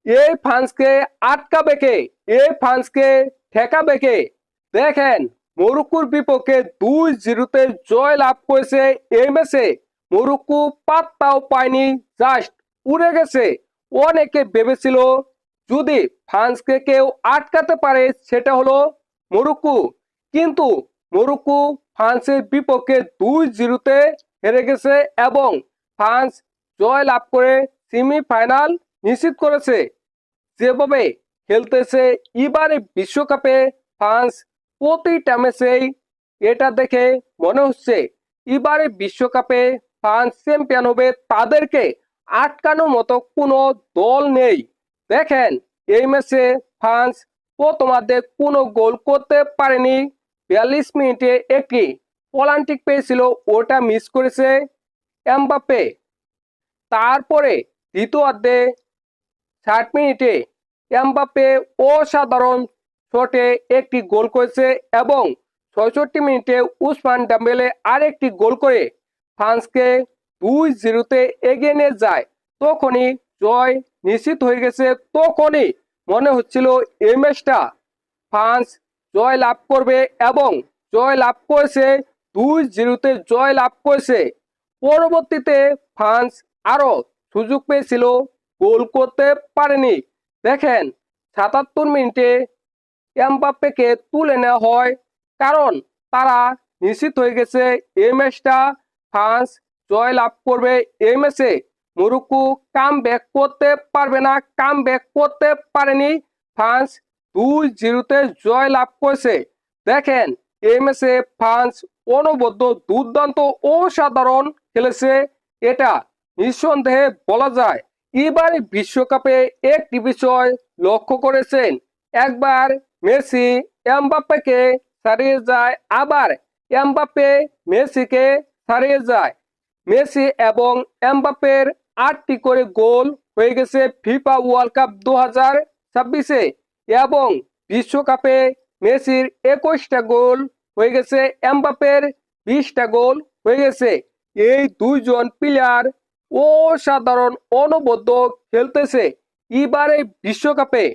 এই ফ্রান্সকে আটকাবে কে? এই ফ্রান্সকে ঠেকাবে কে? দেখেন, মরক্কোর বিপক্ষে 2-0 জয় লাভ করেছে এই ম্যাচে। মরক্কো পাত্তাও পায়নি, জাস্ট উড়ে গেছে। অনেকে ভেবেছিল যদি ফ্রান্সকে কেউ আটকাতে পারে সেটা হলো মরক্কো, কিন্তু মরক্কো ফ্রান্সের বিপক্ষে 2-0 হেরে গেছে এবং ফ্রান্স জয় লাভ করে সেমিফাইনাল নিশ্চিত করেছে। যেভাবে খেলতেছে এবারে বিশ্বকাপে ফ্রান্স প্রতিটা ম্যাচেই, এটা দেখে মনে হচ্ছে এবারে বিশ্বকাপে ফ্রান্স চ্যাম্পিয়ন হবে, তাদেরকে আটকানোর মতো কোনো দল নেই। দেখেন, এই ম্যাচে ফ্রান্স প্রথমার্ধে কোনো গোল করতে পারেনি। 42 মিনিটে একটি পেনাল্টি পেয়েছিল, ওটা মিস করেছে এমবাপ্পে। তারপরে দ্বিতীয়ার্ধে 60 মিনিটে এমবাপ্পে অসাধারণ শটে একটি গোল করেছে এবং 66 মিনিটে উসমান ডেম্বেলে আরেকটি গোল করে ফ্রান্সকে 2-0 এগিয়ে নিয়ে যায়। তখনই জয় নিশ্চিত হয়ে গেছে। তখনই মনে হচ্ছিল এই ম্যাচটা ফ্রান্স জয় লাভ করবে এবং জয় লাভ করেছে। 2-0 জয় লাভ করেছে। পরবর্তীতে ফ্রান্স আরো সুযোগ পেয়েছিল, গোল করতে পারেনি। দেখেন, 77 মিনিটে এমবাপ্পেকে তুলে নেওয়া হয়, কারণ তারা নিশ্চিত হয়ে গেছে এই ম্যাচটা ফ্রান্স জয় লাভ করবে। এই ম্যাচে মরক্কো কাম ব্যাক করতে পারবে না, কাম ব্যাক করতে পারেনি। ফ্রান্স 2-0 জয় লাভ করেছে। দেখেন, এই ম্যাচে ফ্রান্স অনবদ্য দুর্দান্ত অসাধারণ খেলেছে, এটা নিঃসন্দেহে বলা যায়। এবারে বিশ্বকাপে একটি বিষয় লক্ষ্য করেছেন, একবার মেসি এমবাপ্পেকে ছাড়িয়ে যায়, আবার এমবাপ্পে মেসিকে ছাড়িয়ে যায়। মেসি এবং এমবাপ্পের 8টি করে গোল হয়ে গেছে ফিফা ওয়ার্ল্ড কাপ 2026-এ এবং বিশ্বকাপে মেসির 21টা গোল হয়ে গেছে, এমবাপ্পের 20টা গোল হয়ে গেছে। এই দুইজন প্লেয়ার অসাধারণ অনবদ্য খেলতেছে এবারে বিশ্বকাপে।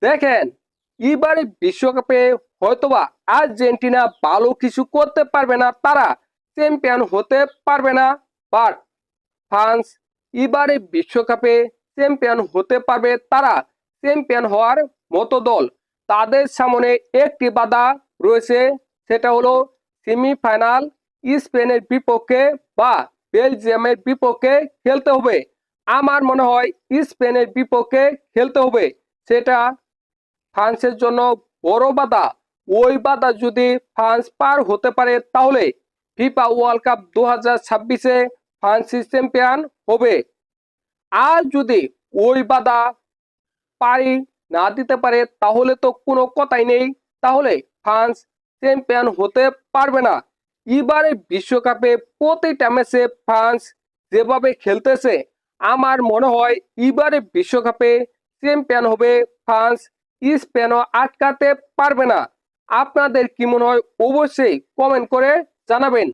দেখেন, এবারে বিশ্বকাপে হয়তোবা আর্জেন্টিনা ভালো কিছু করতে পারবে না, তারা চ্যাম্পিয়ন হতে পারবে না, বাট ফ্রান্স এবারে বিশ্বকাপে চ্যাম্পিয়ন হতে পারবে। তারা চ্যাম্পিয়ন হওয়ার মতো দল। তাদের সামনে একটি বাধা রয়েছে, সেটা হলো সেমিফাইনাল স্পেনের বিপক্ষে বা বেলজিয়ামের বিপক্ষে খেলতে হবে। আমার মনে হয় স্পেনের বিপক্ষে খেলতে হবে, সেটা ফ্রান্সের জন্য বড় বাধা। ওই বাধা যদি ফ্রান্স পার হতে পারে তাহলে ফিফা ওয়ার্ল্ড কাপ 2026-এ ফ্রান্স চ্যাম্পিয়ন হবে। আর যদি ওই বাধা পারি না দিতে পারে তাহলে তো কোনো কথাই নেই, তাহলে ফ্রান্স চ্যাম্পিয়ন হতে পারবে না। এবারে বিশ্বকাপে প্রতিটা ম্যাচে ফ্রান্স যেভাবে খেলতেছে, আমার মনে হয় এবারে বিশ্বকাপে চ্যাম্পিয়ন হবে ফ্রান্স, স্পেনও আটকাতে পারবে না। আপনাদের কি মনে হয় অবশ্যই কমেন্ট করে জানাবেন।